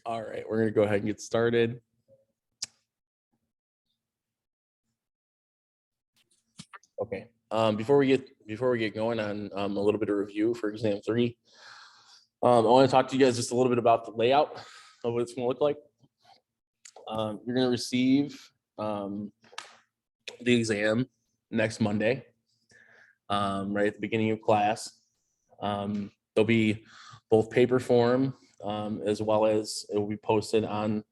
All right, we're gonna go ahead and get started. Okay, before we get going on a little bit of review for exam 3, I want to talk to you guys just a little bit about the layout of what it's gonna look like. You're gonna receive the exam next Monday, right at the beginning of class. There'll be both paper form as well as it will be posted on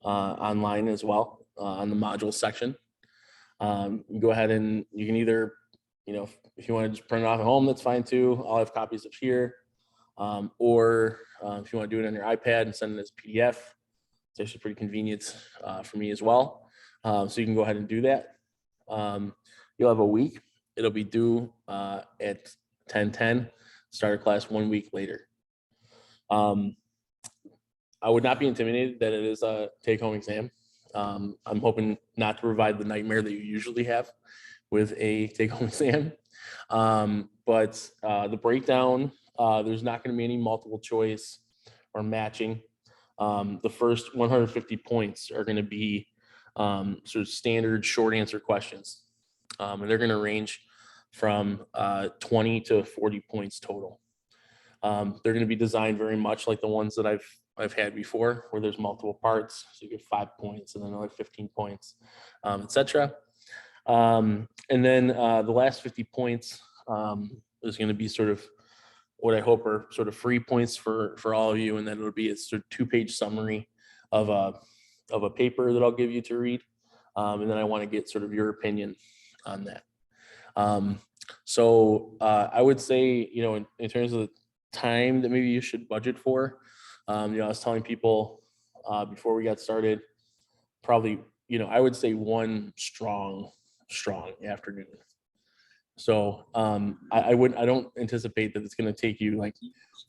online as well on the module section. Go ahead and you can either, if you want to just print it off at home, that's fine too. I'll have copies of here. Or if you want to do it on your iPad and send it as PDF, it's actually pretty convenient for me as well. So you can go ahead and do that. You'll have a week. It'll be due at 10:10. Start class 1 week later. I would not be intimidated that it is a take-home exam. I'm hoping not to provide the nightmare that you usually have with a take-home exam. But the breakdown, there's not going to be any multiple choice or matching. The first 150 points are going to be sort of standard short answer questions. And they're going to range from 20 to 40 points total. They're going to be designed very much like the ones that I've had before, where there's multiple parts. So you get 5 points and then another 15 points, etc. And then the last 50 points is going to be sort of what I hope are sort of free points for all of you. And then it'll be a sort of 2-page summary of a paper that I'll give you to read. And then I want to get sort of your opinion on that. So I would say, in terms of the time that maybe you should budget for, I was telling people before we got started, probably, I would say one strong afternoon. So I don't anticipate that it's going to take you like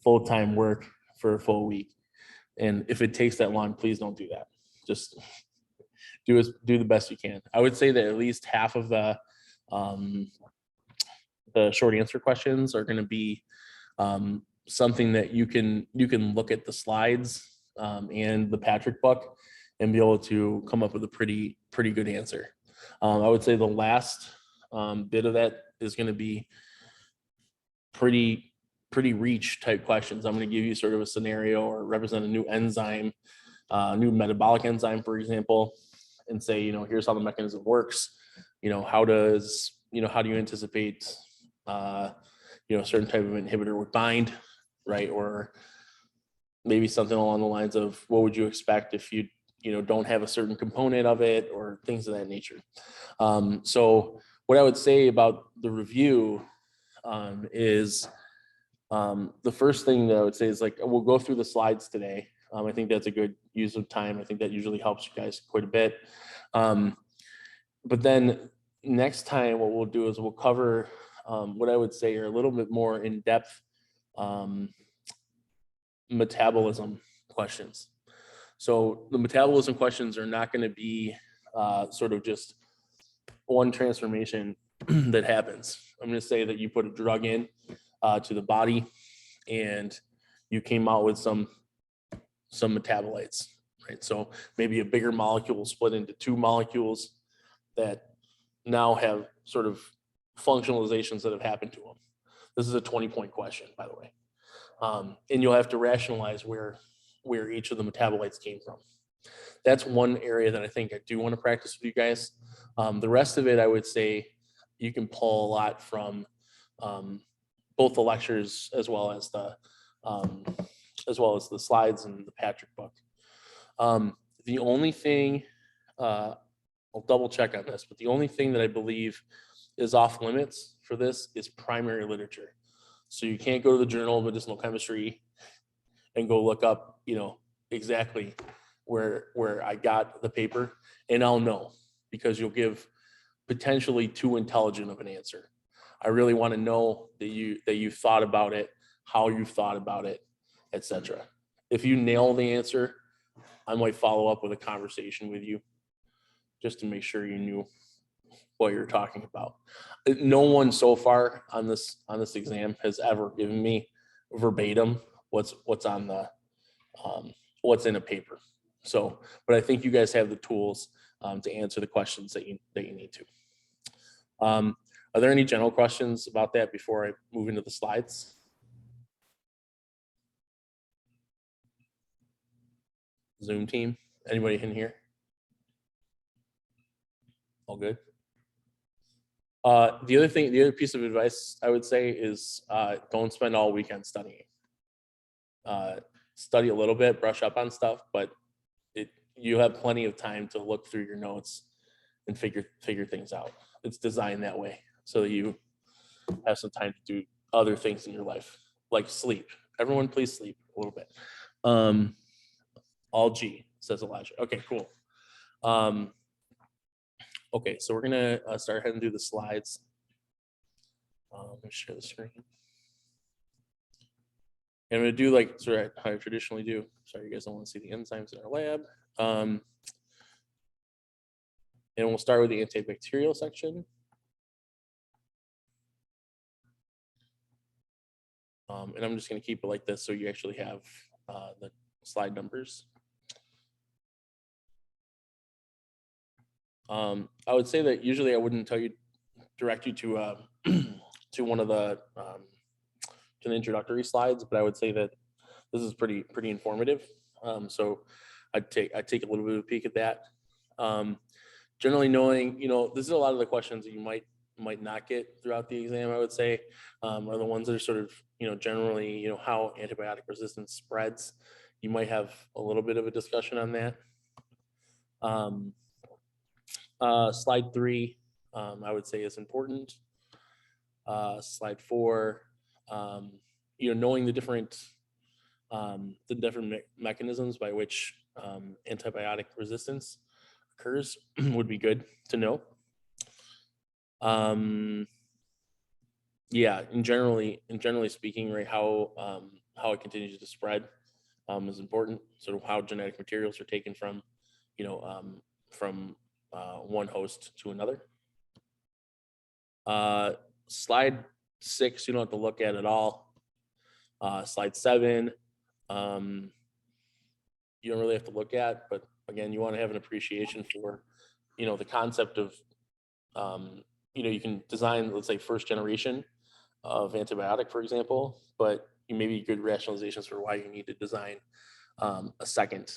full-time work for a full week. And if it takes that long, please don't do that. Just do the best you can. I would say that at least half of the short answer questions are going to be something that you can look at the slides and the Patrick book and be able to come up with a pretty good answer. I would say the last bit of that is going to be pretty reach type questions. I'm going to give you sort of a scenario or represent a new enzyme, new metabolic enzyme, for example, and say, here's how the mechanism works. How do you anticipate a certain type of inhibitor would bind, right? Or maybe something along the lines of what would you expect if you don't have a certain component of it, or things of that nature. So what I would say about the review is the first thing that I would say is we'll go through the slides today. I think that's a good use of time. I think that usually helps you guys quite a bit. But then next time what we'll do is we'll cover what I would say are a little bit more in-depth metabolism questions. So the metabolism questions are not going to be sort of just one transformation that happens. I'm going to say that you put a drug in to the body and you came out with some metabolites, right? So maybe a bigger molecule split into 2 molecules that now have sort of functionalizations that have happened to them. This is a 20-point question, by the way. And you'll have to rationalize where each of the metabolites came from. That's one area that I think I do want to practice with you guys. The rest of it, I would say you can pull a lot from both the lectures as well as the slides and the Patrick book. The only thing, I'll double check on this, but the only thing that I believe is off limits for this is primary literature. So you can't go to the Journal of Medicinal Chemistry and go look up, exactly where I got the paper, and I'll know, because you'll give potentially too intelligent of an answer. I really want to know that you thought about it, how you thought about it, etc. If you nail the answer, I might follow up with a conversation with you just to make sure you knew what you're talking about. No one so far on this exam has ever given me verbatim what's on what's in a paper. So, but I think you guys have the tools to answer the questions that you need to. Are there any general questions about that before I move into the slides? Zoom team, anybody in here? All good. The other piece of advice I would say is don't spend all weekend studying. Study a little bit, brush up on stuff, but you have plenty of time to look through your notes and figure things out. It's designed that way so that you have some time to do other things in your life, like sleep. Everyone please sleep a little bit. All G, says Elijah. Okay, cool. Okay, so we're gonna start heading through the slides. Let me share the screen. And I'm gonna do like sort of how I traditionally do. Sorry, you guys don't want to see the enzymes in our lab. And we'll start with the antibacterial section. And I'm just gonna keep it like this so you actually have the slide numbers. I would say that usually I wouldn't direct you to to one of the to the introductory slides, but I would say that this is pretty informative. So I'd take a little bit of a peek at that. Generally knowing, this is a lot of the questions that you might not get throughout the exam, I would say, are the ones that are sort of, generally, how antibiotic resistance spreads. You might have a little bit of a discussion on that. Slide 3, I would say is important. Slide 4, knowing the different mechanisms by which antibiotic resistance occurs would be good to know. Yeah, and generally speaking, right, how it continues to spread is important. Sort of how genetic materials are taken from, from one host to another. Slide 6, you don't have to look at all. Slide 7, you don't really have to look at, but again, you want to have an appreciation for, the concept of, you can design, let's say, first generation of antibiotic, for example, but you maybe good rationalizations for why you need to design a second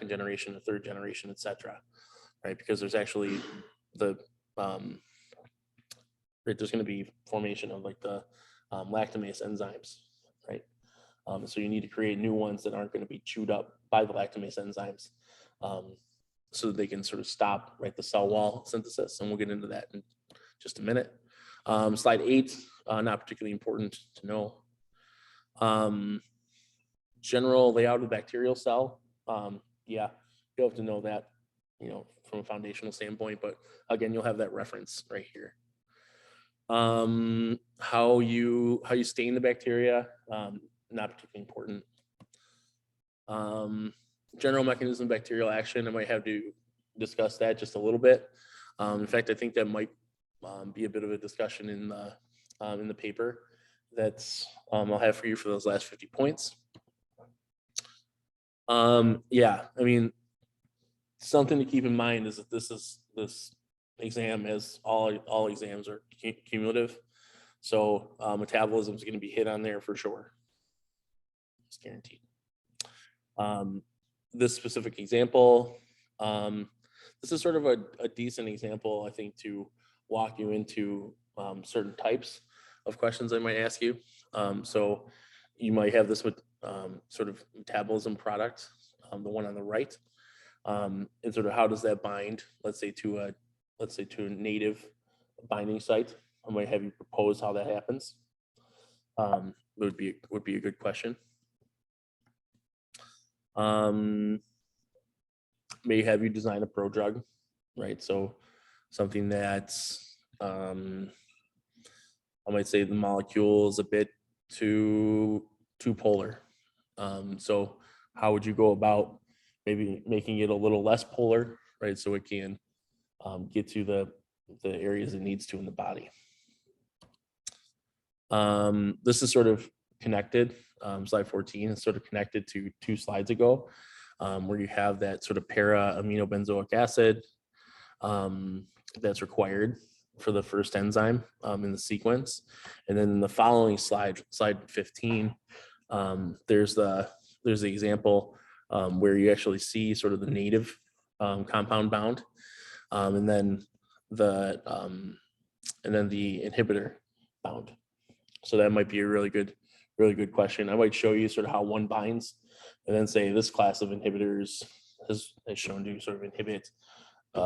generation, a third generation, etc. Right? Because there's actually there's going to be formation of like the lactamase enzymes, right? So you need to create new ones that aren't going to be chewed up by the lactamase enzymes, so that they can sort of stop, right, the cell wall synthesis, and we'll get into that in just a minute. Slide 8, not particularly important to know. General layout of the bacterial cell, yeah, you'll have to know that, from a foundational standpoint, but again, you'll have that reference right here. How you stain the bacteria, not particularly important. General mechanism of bacterial action, I might have to discuss that just a little bit. In fact, I think that might be a bit of a discussion in the paper that's I'll have for you for those last 50 points. Yeah, I mean, something to keep in mind is that this exam, as all exams are cumulative, so metabolism is going to be hit on there for sure. It's guaranteed. This specific example, this is sort of a decent example, I think, to walk you into certain types of questions I might ask you. So you might have this with sort of metabolism product, the one on the right, and sort of how does that bind, let's say to a native binding site. I might have you propose how that happens. Would be a good question. May have you design a prodrug, right? So something that's I might say the molecule is a bit too polar. So how would you go about maybe making it a little less polar, right? So it can get to the areas it needs to in the body. This is sort of connected. Slide 14 is sort of connected to 2 slides ago, where you have that sort of para aminobenzoic acid that's required for the first enzyme in the sequence. And then in the following slide, slide 15, there's the example where you actually see sort of the native compound bound, and then the inhibitor bound. So that might be a really good question. I might show you sort of how one binds, and then say this class of inhibitors has shown to sort of inhibit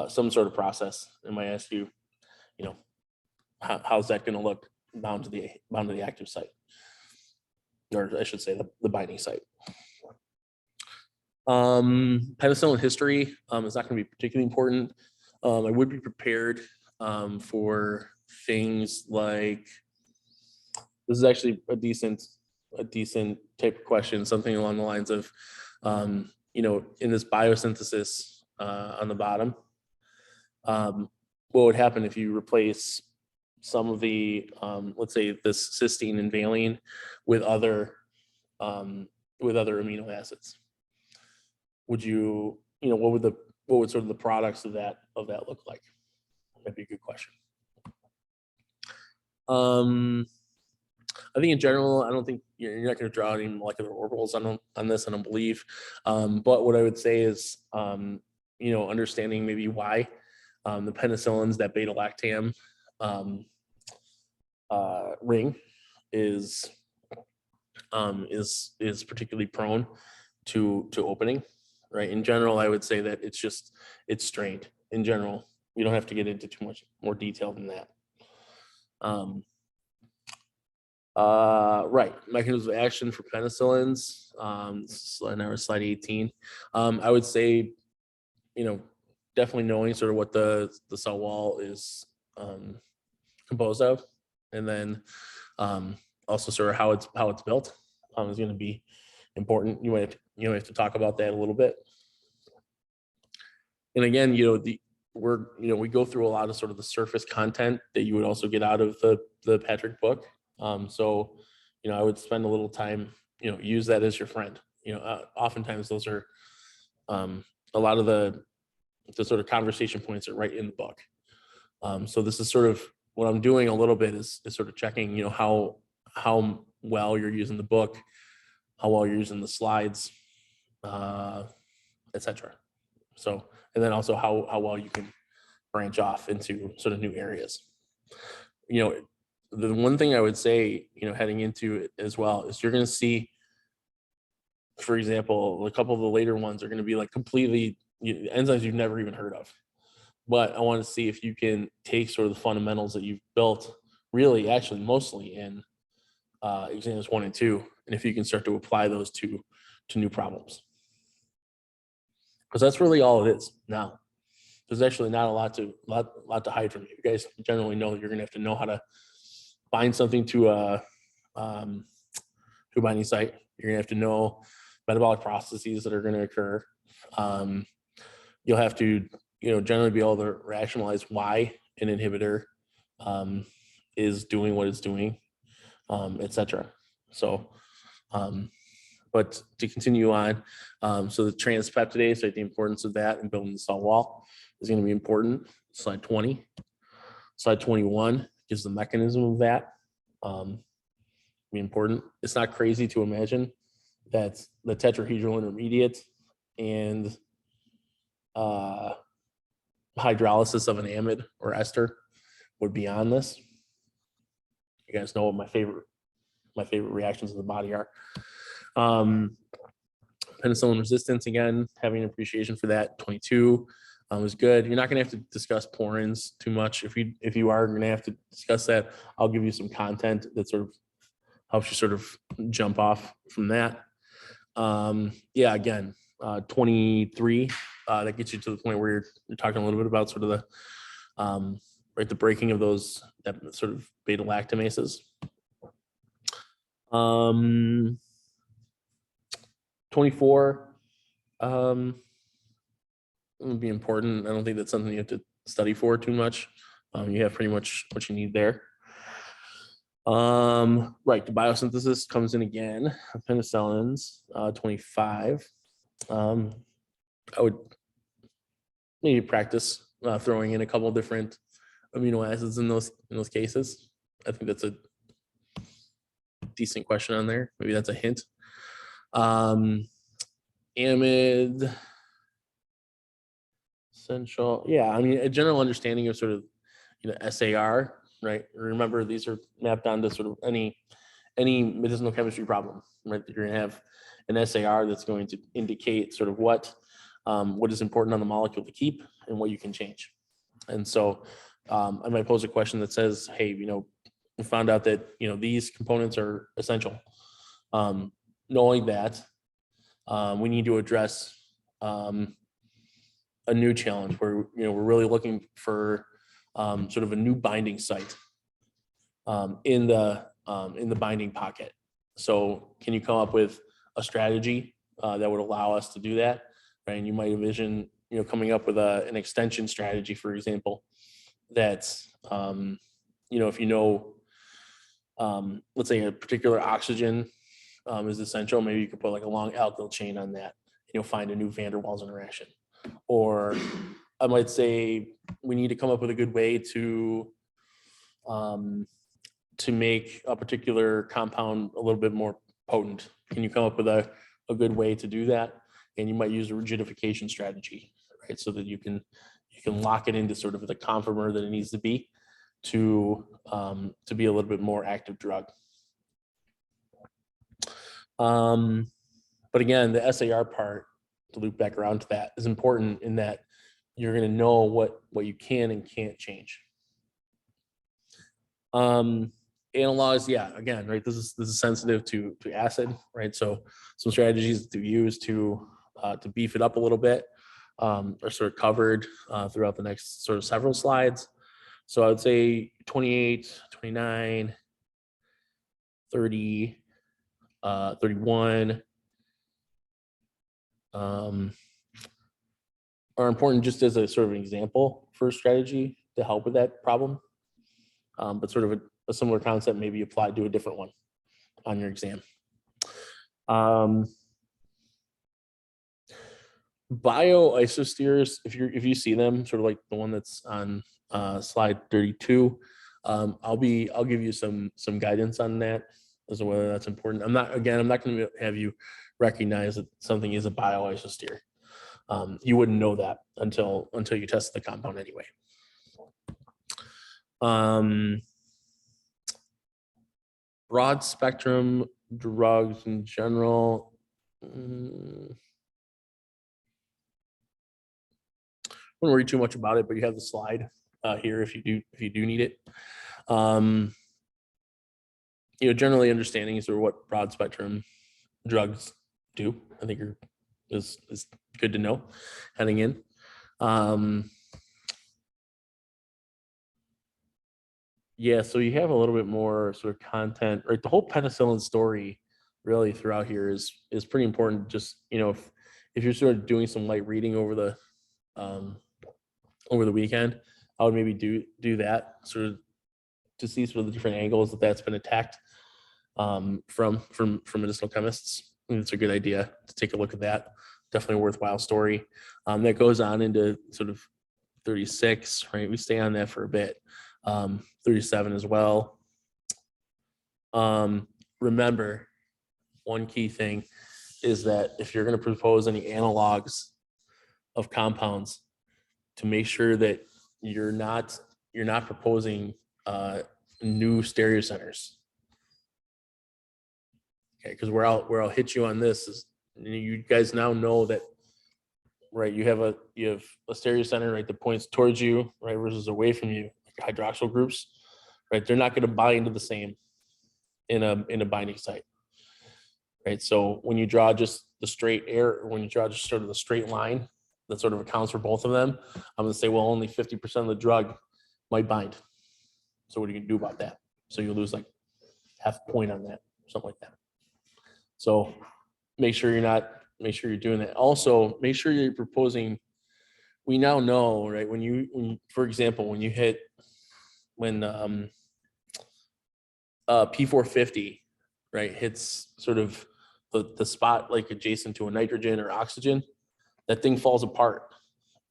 some sort of process. And might ask you, how's that going to look bound to the active site, or I should say the binding site. Penicillin history is not going to be particularly important. I would be prepared for things like, this is actually a decent type of question, something along the lines of, in this biosynthesis on the bottom, what would happen if you replace some of the, let's say this cysteine and valine with other amino acids? Would you, what would sort of the products of that look like? That'd be a good question. I think in general, I don't think you're not going to draw any molecular orbitals on this, I don't believe. But what I would say is, understanding maybe why the penicillins, that beta-lactam ring is particularly prone to opening, right? In general, I would say that it's strained. In general, you don't have to get into too much more detail than that. Right, mechanisms of action for penicillins. Slide 18. I would say, definitely knowing sort of what the cell wall is composed of, and then also sort of how it's built is going to be important. You might have to talk about that a little bit. And again, we go through a lot of sort of the surface content that you would also get out of the Patrick book. So, I would spend a little time, use that as your friend. Oftentimes those are a lot of the sort of conversation points are right in the book. So this is sort of what I'm doing a little bit is sort of checking, how well you're using the book, how well you're using the slides, etc. So, and then also how well you can branch off into sort of new areas. The one thing I would say, heading into it as well, is you're going to see, for example, a couple of the later ones are going to be like completely enzymes you've never even heard of. But I want to see if you can take sort of the fundamentals that you've built, really, actually, mostly in exams 1 and 2, and if you can start to apply those to new problems. Because that's really all it is now. There's actually not a lot to hide from you. You guys generally know that you're going to have to know how to bind something to a binding site. You're gonna have to know metabolic processes that are going to occur. You'll have to, generally be able to rationalize why an inhibitor is doing what it's doing, etc. So, but to continue on, so the transpeptidase, the importance of that and building the cell wall is going to be important. Slide 20. Slide 21 gives the mechanism of that. Be important. It's not crazy to imagine that the tetrahedral intermediate and hydrolysis of an amide or ester would be on this. You guys know what my favorite reactions of the body are. Penicillin resistance, again, having an appreciation for that. 22 is good. You're not going to have to discuss porins too much. If you are going to have to discuss that, I'll give you some content that sort of helps you sort of jump off from that. Yeah, again, 23, that gets you to the point where you're talking a little bit about sort of the right, the breaking of those that sort of beta lactamases. 24 would be important. I don't think that's something you have to study for too much. You have pretty much what you need there. Right, the biosynthesis comes in again. Penicillins, 25. I would maybe practice throwing in a couple different amino acids in those cases. I think that's a decent question on there. Maybe that's a hint. Amide, essential. Yeah, I mean, a general understanding of sort of, SAR, right? Remember, these are mapped onto sort of any medicinal chemistry problem, right? You're gonna have an SAR that's going to indicate sort of what is important on the molecule to keep and what you can change. And so I might pose a question that says, hey, we found out that, these components are essential. Knowing that, we need to address a new challenge where, we're really looking for sort of a new binding site in the binding pocket. So can you come up with a strategy that would allow us to do that? Right? And you might envision, coming up with an extension strategy, for example, that's, if let's say a particular oxygen is essential, maybe you could put like a long alkyl chain on that, and you'll find a new van der Waals interaction. Or I might say we need to come up with a good way to make a particular compound a little bit more potent. Can you come up with a good way to do that? And you might use a rigidification strategy, right? So that you can lock it into sort of the conformer that it needs to be to be a little bit more active drug. But again, the SAR part, to loop back around to that, is important in that you're going to know what you can and can't change. Analogs, yeah, again, right, this is sensitive to acid, right? So some strategies to use to beef it up a little bit are sort of covered throughout the next sort of several slides. So I would say 28, 29, 30, 31 are important just as a sort of an example for a strategy to help with that problem. But sort of a similar concept may be applied to a different one on your exam. Bioisosteres, if you see them, sort of like the one that's on slide 32, I'll give you some guidance on that as to whether that's important. I'm not going to have you recognize that something is a bioisostere. You wouldn't know that until you test the compound anyway. Broad spectrum drugs in general. Wouldn't worry too much about it, but you have the slide here if you do need it. Generally understanding sort of what broad spectrum drugs do, I think is good to know heading in. Yeah, so you have a little bit more sort of content, right? The whole penicillin story really throughout here is pretty important. Just, if you're sort of doing some light reading over the weekend, I would maybe do that sort of to see sort of the different angles that's been attacked from medicinal chemists. I think it's a good idea to take a look at that. Definitely a worthwhile story. That goes on into sort of 36, right? We stay on that for a bit. 37 as well. Remember, one key thing is that if you're going to propose any analogs of compounds, to make sure that you're not proposing new stereocenters. Okay, because where I'll hit you on this is, you guys now know that, right? You have a stereocenter, right, that points towards you, right, versus away from you. Hydroxyl groups, right? They're not going to bind to the same in a binding site, right? So when you draw just the straight when you draw just sort of the straight line that sort of accounts for both of them, I'm going to say, well, only 50% of the drug might bind. So what are you going to do about that? So you lose like half a point on that, something like that. So make sure you're doing that. Also, make sure you're proposing. We now know, right? When for example, when P450, right, hits sort of the spot like adjacent to a nitrogen or oxygen, that thing falls apart.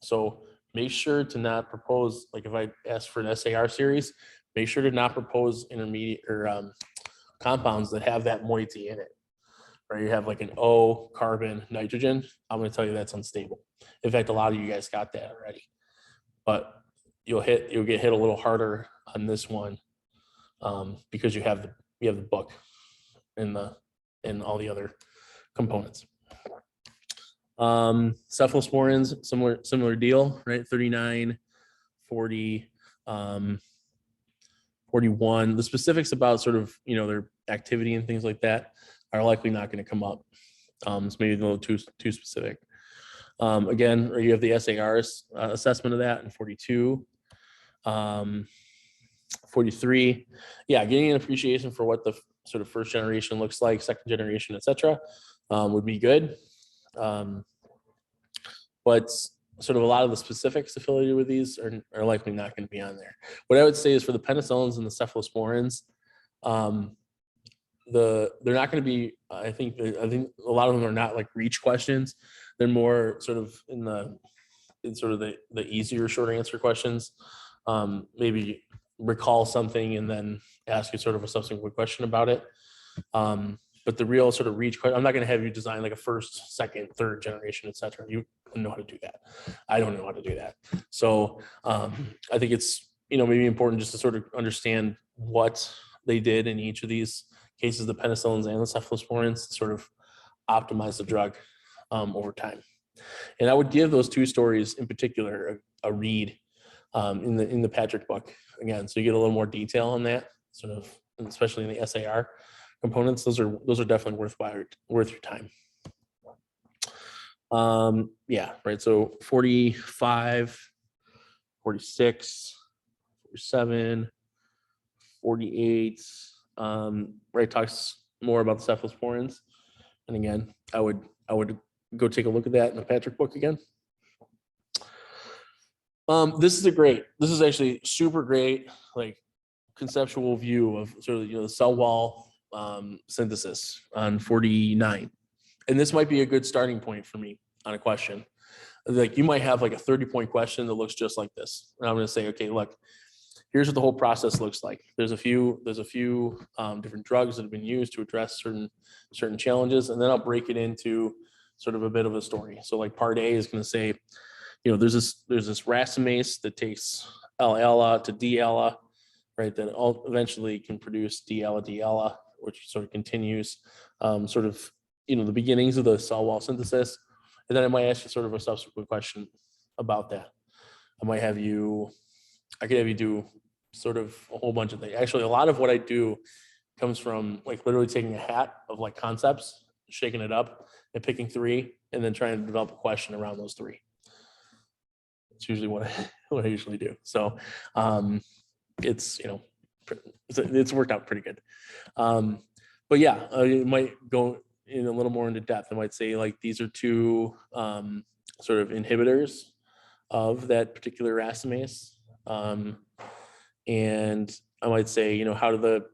So make sure to not propose, like if I ask for an SAR series, make sure to not propose intermediate or compounds that have that moiety in it. Right, you have like an O carbon nitrogen. I'm going to tell you that's unstable. In fact, a lot of you guys got that already, but you'll get hit a little harder on this one because you have the book and all the other components. Cephalosporins, similar deal, right? 39, 40, 41. The specifics about sort of, their activity and things like that are likely not going to come up. It's maybe a little too specific. Again, you have the SAR's assessment of that in 42. 43, yeah, getting an appreciation for what the sort of first generation looks like, second generation, etc., would be good. But sort of a lot of the specifics affiliated with these are likely not going to be on there. What I would say is for the penicillins and the cephalosporins, they're not going to be, I think a lot of them are not like reach questions. They're more sort of in the easier short answer questions. Maybe recall something and then ask you sort of a subsequent question about it. But the real sort of reach question, I'm not going to have you design like a first, second, third generation, etc. You know how to do that. I don't know how to do that. So I think it's, maybe important just to sort of understand what they did in each of these cases, the penicillins and the cephalosporins, to sort of optimize the drug over time. And I would give those two stories in particular a read in the Patrick book again, so you get a little more detail on that, sort of, especially in the SAR components. Those are definitely worth your time. Yeah, right. So 45, 46, 47, 48. Right, talks more about the cephalosporins. And again, I would go take a look at that in the Patrick book again. This is actually super great, like conceptual view of sort of, the cell wall synthesis on 49. And this might be a good starting point for me on a question. Like you might have like a 30-point question that looks just like this. And I'm going to say, okay, look, here's what the whole process looks like. There's a few different drugs that have been used to address certain challenges. And then I'll break it into sort of a bit of a story. So like part A is going to say, there's this racemase that takes L-ella to D-ella, right? That eventually can produce D-ella, which sort of continues sort of, the beginnings of the cell wall synthesis. And then I might ask you sort of a subsequent question about that. I could have you do sort of a whole bunch of things. Actually, a lot of what I do comes from like literally taking a hat of like concepts, shaking it up and picking three, and then trying to develop a question around those three. It's usually what I usually do. So it's, it's worked out pretty good. But yeah, it might go in a little more into depth. I might say like these are two sort of inhibitors of that particular racemase. And I might say, the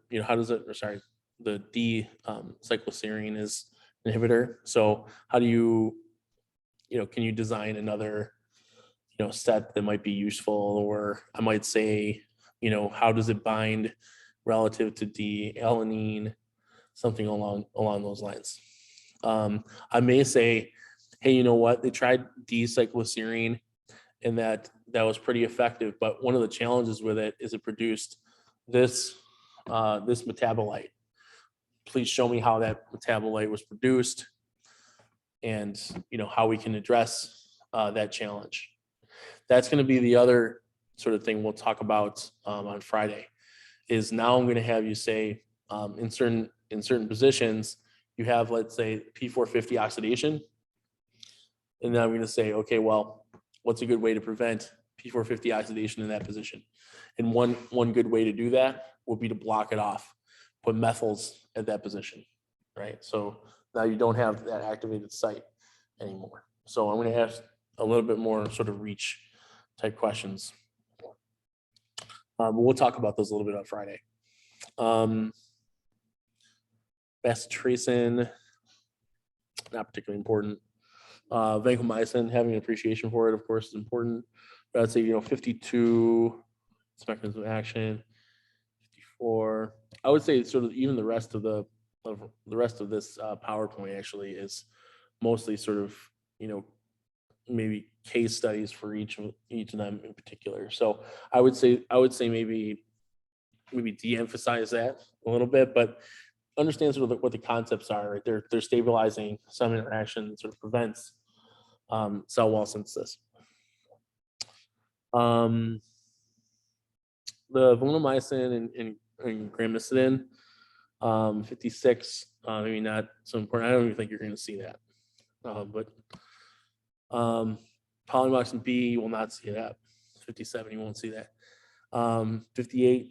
D-cycloserine is an inhibitor. So how do you, can you design another, set that might be useful? Or I might say, how does it bind relative to D-alanine, something along those lines. I may say, hey, you know what? They tried D-cycloserine and that was pretty effective. But one of the challenges with it is it produced this metabolite. Please show me how that metabolite was produced and, how we can address that challenge. That's going to be the other sort of thing we'll talk about on Friday. Is now I'm going to have you say in certain positions you have, let's say, P450 oxidation, and then I'm going to say, okay, well, what's a good way to prevent P450 oxidation in that position? And one good way to do that would be to block it off, put methyls at that position, right? So now you don't have that activated site anymore. So I'm going to ask a little bit more sort of reach type questions. We'll talk about those a little bit on Friday. Bacitracin, not particularly important. Vancomycin, having an appreciation for it, of course, is important. But I'd say, 52, mechanism of action, 54. I would say sort of even the rest of this PowerPoint actually is mostly sort of, maybe case studies for each of them in particular. So I would say maybe de-emphasize that a little bit, but understand sort of what the concepts are, right? They're stabilizing some interaction that sort of prevents cell wall synthesis. The vancomycin and gramicidin, 56, maybe not so important. I don't even think you're going to see that. But polymyxin B, you will not see that. 57, you won't see that. 58,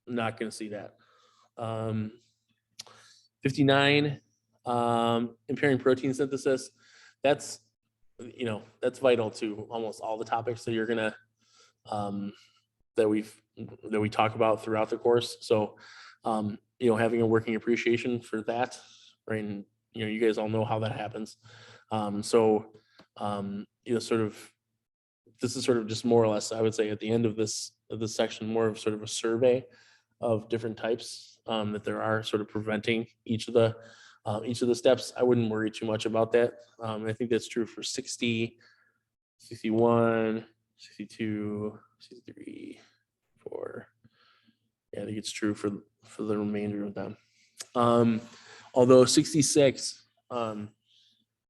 not going to see that. 59, impairing protein synthesis. That's vital to almost all the topics that you're gonna that we talk about throughout the course. So having a working appreciation for that, right? And you guys all know how that happens. Sort of this is sort of just more or less, I would say, at the end of this section, more of sort of a survey of different types that there are sort of preventing each of the steps. I wouldn't worry too much about that. I think that's true for 60, 61, 62, 63, 4. Yeah, I think it's true for the remainder of them. Although 66,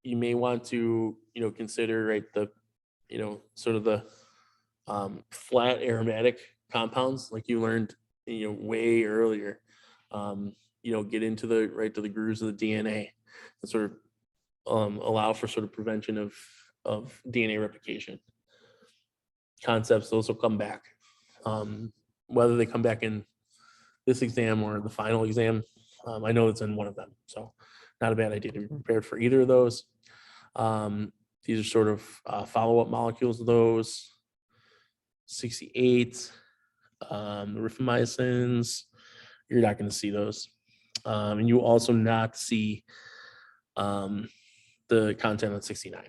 you may want to consider, right, the sort of the flat aromatic compounds like you learned way earlier. Get into the grooves of the DNA and sort of allow for sort of prevention of DNA replication. Concepts, those will come back. Whether they come back in this exam or the final exam, I know it's in one of them, so not a bad idea to be prepared for either of those. These are sort of follow-up molecules of those. 68, the rifamycins, you're not going to see those. And you also not see the content on 69.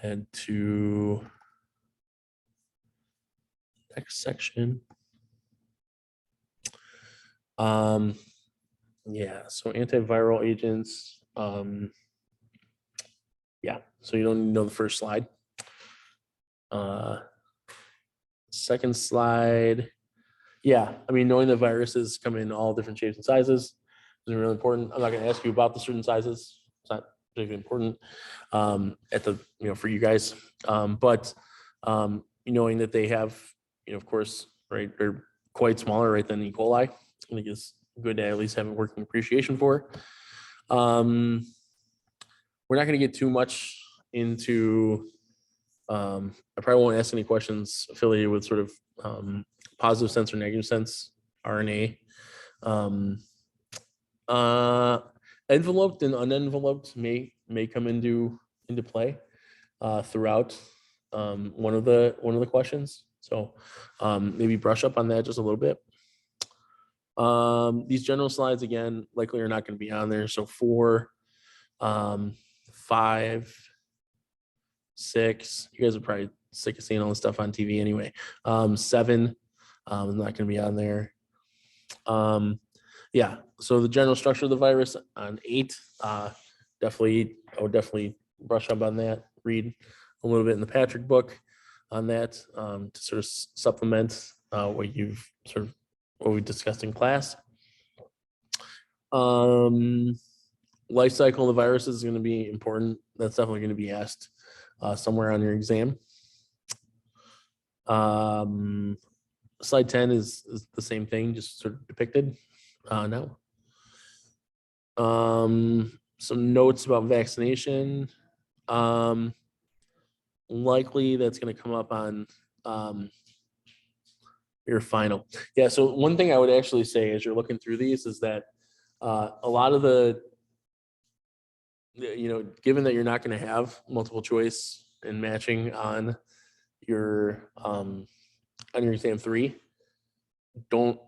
Head to next section. So antiviral agents. So you don't know the first slide. Second slide. Knowing that viruses come in all different shapes and sizes is really important. I'm not going to ask you about the certain sizes. It's not particularly important for you guys. But knowing that they have, of course, right, they're quite smaller, right, than E. coli. I think it's good to at least have a working appreciation for. We're not going to get too much into. I probably won't ask any questions affiliated with sort of positive sense or negative sense RNA. Enveloped and unenveloped may come into play throughout one of the questions. So maybe brush up on that just a little bit. These general slides, again, likely are not going to be on there. So 4, 5, 6, you guys are probably sick of seeing all this stuff on TV anyway. 7, is not going to be on there. So the general structure of the virus on 8, I would definitely brush up on that, read a little bit in the Patrick book on that to sort of supplement what we discussed in class. Life cycle of the virus is going to be important. That's definitely going to be asked somewhere on your exam. Slide 10 is the same thing, just sort of depicted now. Some notes about vaccination. Likely that's going to come up on your final. Yeah, so one thing I would actually say as you're looking through these is that a lot of the, given that you're not going to have multiple choice and matching on your exam 3, don't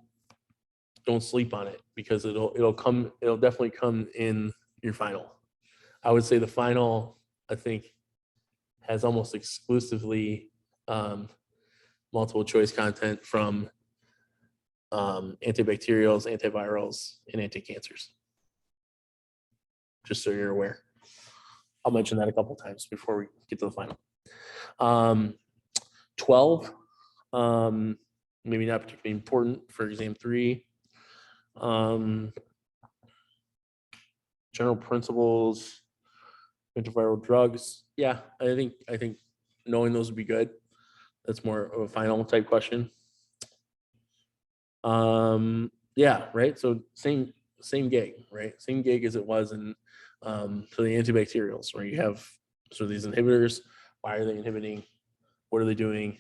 don't sleep on it because it'll definitely come in your final. I would say the final, I think, has almost exclusively multiple choice content from antibacterials, antivirals, and anti-cancers. Just so you're aware. I'll mention that a couple times before we get to the final. 12, maybe not particularly important for exam 3. General principles, antiviral drugs. Yeah, I think knowing those would be good. That's more of a final type question. Yeah, right. So same gig, right? Same gig as it was in for the antibacterials, where you have so these inhibitors. Why are they inhibiting? What are they doing,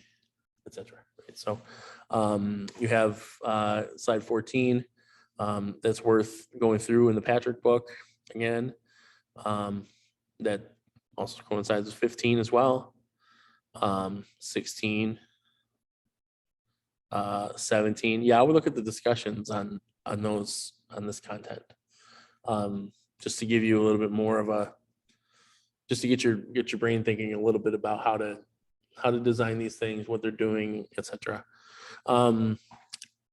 etc. Right? So you have slide 14. That's worth going through in the Patrick book again. That also coincides with 15 as well. 16, 17. Yeah, I would look at the discussions on this content. Just to give you a little bit more of a, just to get your brain thinking a little bit about how to design these things, what they're doing, etc.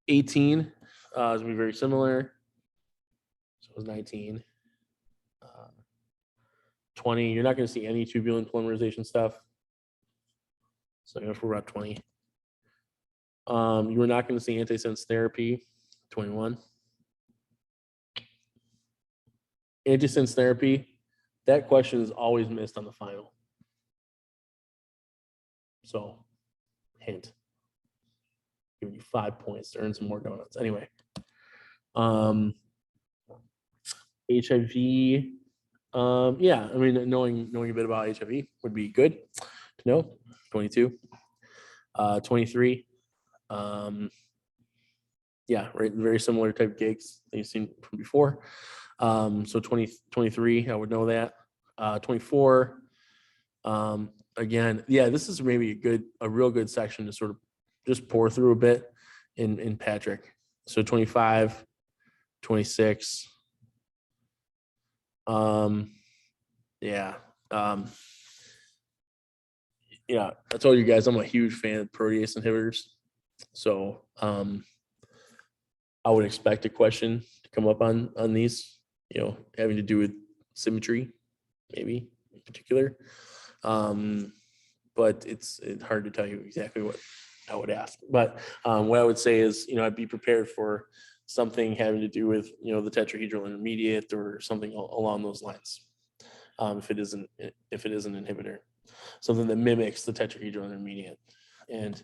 18 is gonna be very similar. So it was 19. 20, you're not going to see any tubulin polymerization stuff. So if we're about 20. You are not going to see antisense therapy, 21. Antisense therapy, that question is always missed on the final. So, hint. Giving you 5 points to earn some more donuts. Anyway. HIV, yeah, I mean, knowing a bit about HIV would be good to know. 22. 23. Yeah, right, very similar type gigs that you've seen from before. So 23, I would know that. 24, again, yeah, this is maybe a real good section to sort of just pour through a bit in Patrick. So 25, 26. Yeah. Yeah, I told you guys I'm a huge fan of protease inhibitors. So I would expect a question to come up on these, having to do with symmetry, maybe in particular. But it's hard to tell you exactly what I would ask. But what I would say is, I'd be prepared for something having to do with, the tetrahedral intermediate or something along those lines. If it is an inhibitor, something that mimics the tetrahedral intermediate. And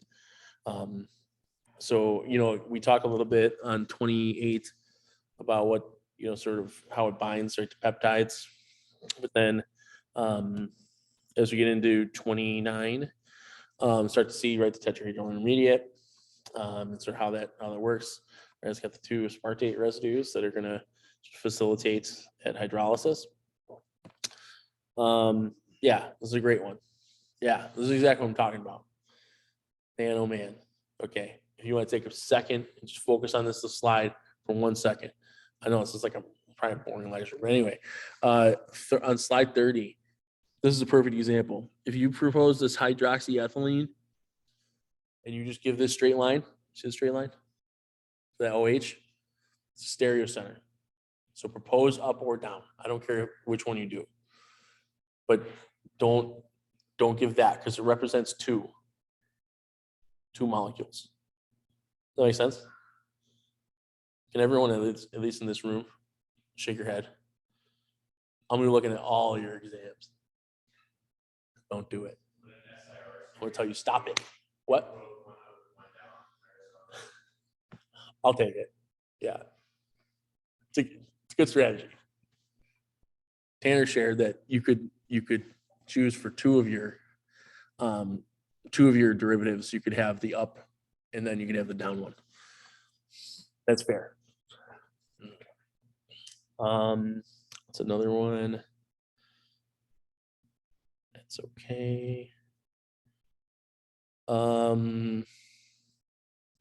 so, we talk a little bit on 28 about what, sort of how it binds right to peptides. But then as we get into 29, start to see right the tetrahedral intermediate and sort of how that works. Right, it's got the 2 aspartate residues that are going to facilitate that hydrolysis. Yeah, this is a great one. Yeah, this is exactly what I'm talking about. Man, oh man. Okay, if you want to take a second and just focus on this slide for 1 second. I know this is like a probably boring lecture, but anyway, on slide 30, this is a perfect example. If you propose this hydroxyethylene and you just give this straight line, see the straight line? The OH, it's a stereo center. So propose up or down. I don't care which one you do. But don't give that because it represents two molecules. Does that make sense? Can everyone, at least in this room, shake your head? I'm going to be looking at all your exams. Don't do it. I'm going to tell you, stop it. What? I'll take it. Yeah. It's a good strategy. Tanner shared that you could choose for two of your derivatives. You could have the up and then you could have the down one. That's fair. That's another one. That's okay.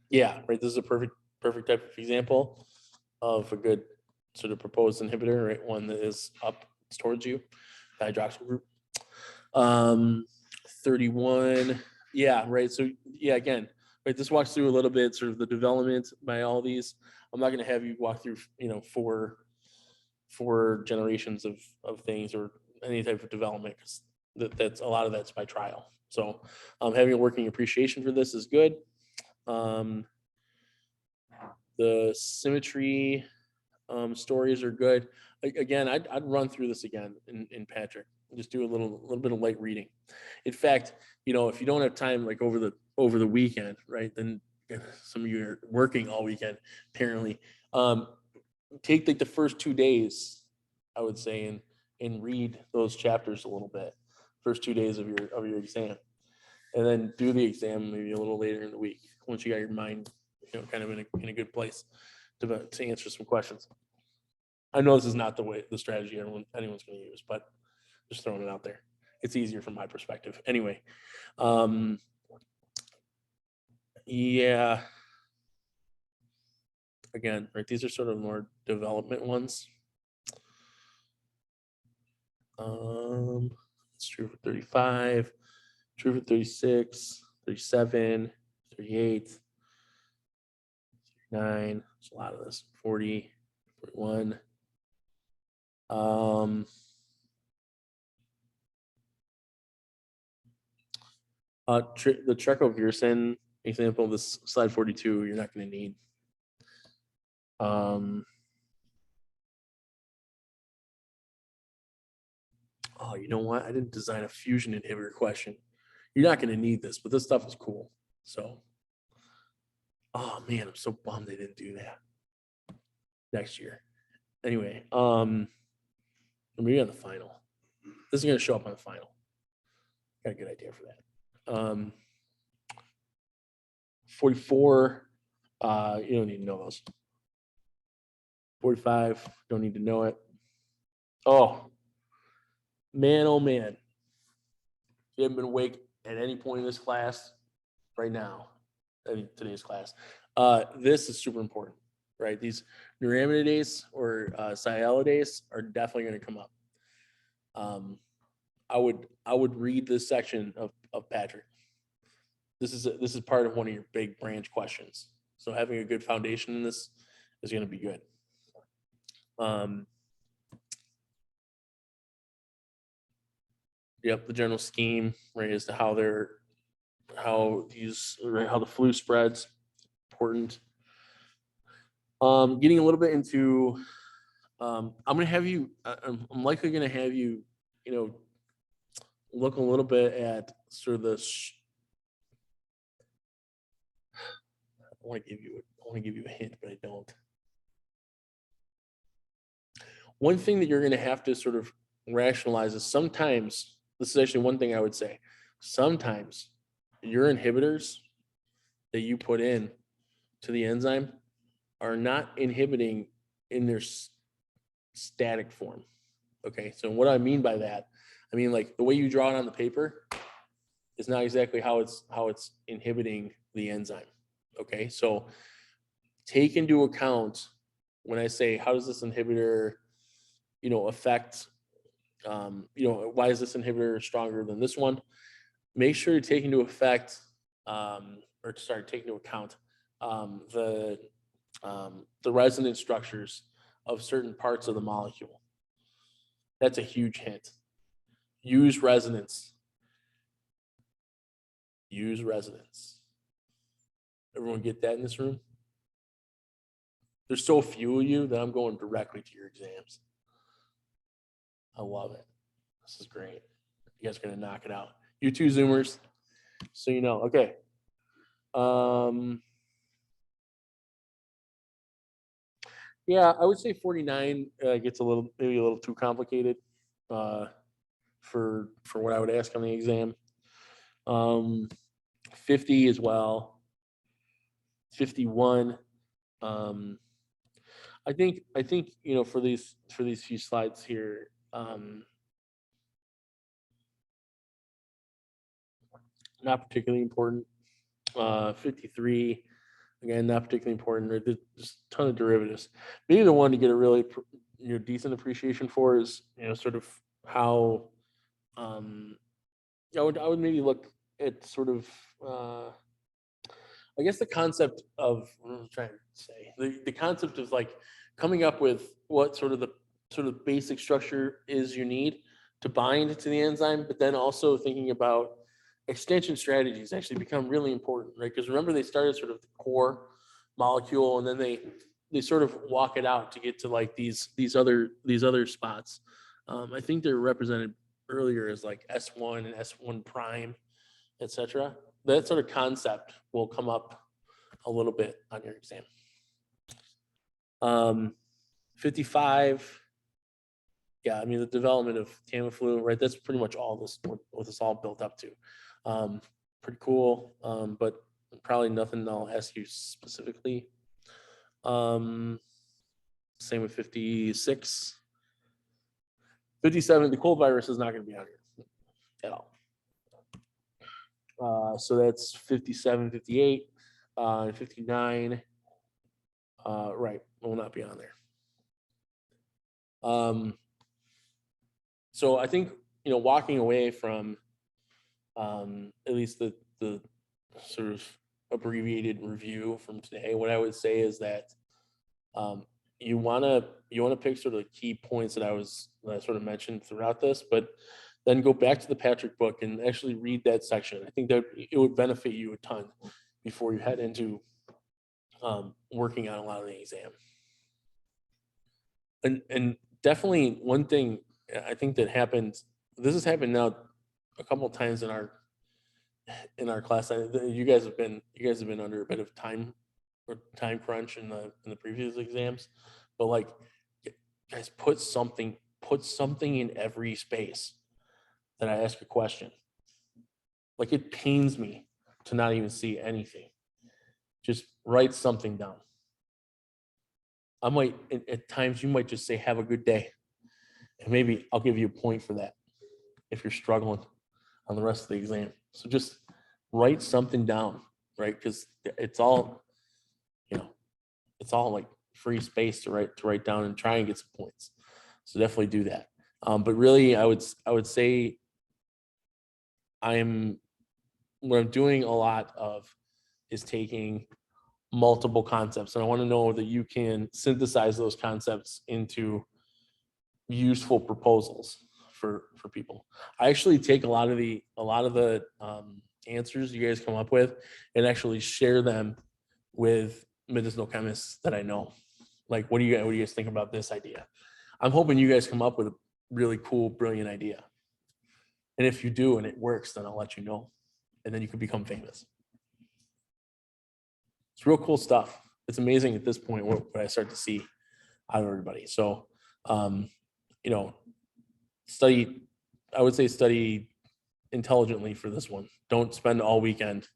Yeah, right. This is a perfect type of example. of a good sort of proposed inhibitor, right? One that is up towards you, the hydroxyl group. 31, yeah, right. So yeah, again, right. This walks through a little bit sort of the development by all these. I'm not going to have you walk through, four generations of things or any type of development because that's a lot of that's by trial. So having a working appreciation for this is good. The symmetry stories are good. Again, I'd run through this again in Patrick. Just do a little bit of light reading. In fact, if you don't have time like over the weekend, right? Then some of you are working all weekend, apparently. Take like the first 2 days, I would say, and read those chapters a little bit. First 2 days of your exam, and then do the exam maybe a little later in the week once you got your mind, kind of in a good place to answer some questions. I know this is not the strategy anyone's going to use, but just throwing it out there. It's easier from my perspective. Anyway, yeah. Again, right, these are sort of more development ones. It's true for 35, true for 36, 37, 38, 39. There's a lot of this. 40, 41. The Trecovirisin example, this slide 42, you're not going to need. Oh, you know what? I didn't design a fusion inhibitor question. You're not going to need this, but this stuff is cool. So, oh man, I'm so bummed they didn't do that next year. Anyway, maybe on the final. This is going to show up on the final. Got a good idea for that. 44, you don't need to know those. 45, don't need to know it. Oh man. If you haven't been awake at any point in this class right now, today's class, this is super important, right? These neuraminidase or sialidase are definitely going to come up. I would read this section of Patrick. This is part of one of your big branch questions. So having a good foundation in this is going to be good. Yep, the general scheme, right, as to how the flu spreads, important. Getting a little bit into, I'm gonna have you. I'm likely gonna have you, look a little bit at sort of this. I want to give you a hint, but I don't. One thing that you're going to have to sort of rationalize is sometimes, this is actually one thing I would say, sometimes your inhibitors that you put in to the enzyme are not inhibiting in their static form. Okay, so what I mean by that, I mean like the way you draw it on the paper is not exactly how it's inhibiting the enzyme. Okay, so take into account when I say how does this inhibitor, affect, why is this inhibitor stronger than this one? Make sure you take into account the resonance structures of certain parts of the molecule. That's a huge hint. Use resonance. Use resonance. Everyone get that in this room? There's so few of you that I'm going directly to your exams. I love it. This is great. You guys are going to knock it out. You two Zoomers, so you know. Okay. Yeah, I would say 49 gets maybe a little too complicated for what I would ask on the exam. 50 as well. 51. I think for these few slides here, not particularly important. 53. Again, not particularly important. There's just a ton of derivatives. Maybe the one to get a really decent appreciation for is sort of how I would maybe look at sort of I guess the concept of what I'm trying to say the concept of like coming up with what sort of basic structure is you need to bind to the enzyme, but then also thinking about extension strategies actually become really important, right? Because remember they started sort of the core molecule and then they sort of walk it out to get to like these other spots. I think they're represented earlier as like S1 and S1 prime, etc. That sort of concept will come up a little bit on your exam. 55. Yeah, I mean the development of Tamiflu, right? That's pretty much all what this all built up to. Pretty cool, but probably nothing I'll ask you specifically. Same with 56. 57, the cold virus is not going to be on here at all. So that's 57, 58, 59. Right, will not be on there. So I think walking away from at least the sort of abbreviated review from today, what I would say is that you want to pick sort of the key points that I sort of mentioned throughout this, but then go back to the Patrick book and actually read that section. I think that it would benefit you a ton before you head into working on a lot of the exam. And definitely one thing I think that happens, this has happened now a couple of times in our class. You guys have been under a bit of time crunch in the previous exams, but like guys, put something in every space that I ask a question. Like it pains me to not even see anything. Just write something down. I might at times you might just say have a good day, and maybe I'll give you a point for that if you're struggling on the rest of the exam. So just write something down, right? Because it's all like free space to write down and try and get some points. So definitely do that. But really, I would say what I'm doing a lot of is taking multiple concepts, and I want to know that you can synthesize those concepts into useful proposals for people. I actually take a lot of the answers you guys come up with and actually share them with medicinal chemists that I know. Like, what do you guys think about this idea? I'm hoping you guys come up with a really cool, brilliant idea. And if you do and it works, then I'll let you know. And then you can become famous. It's real cool stuff. It's amazing at this point what I start to see out of everybody. So, I would say study intelligently for this one. Don't spend all weekend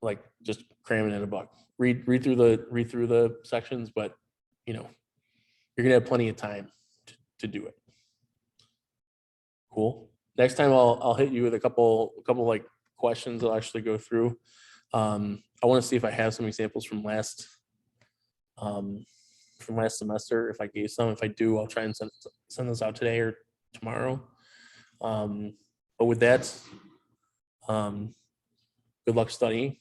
like just cramming in a book. Read through the sections, but you're gonna have plenty of time to do it. Cool. Next time I'll hit you with a couple like questions I'll actually go through. I want to see if I have some examples from last semester. If I gave some, if I do, I'll try and send those out today or tomorrow. But with that, good luck studying,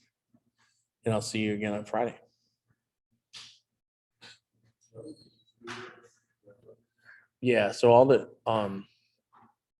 and I'll see you again on Friday. Yeah, so all the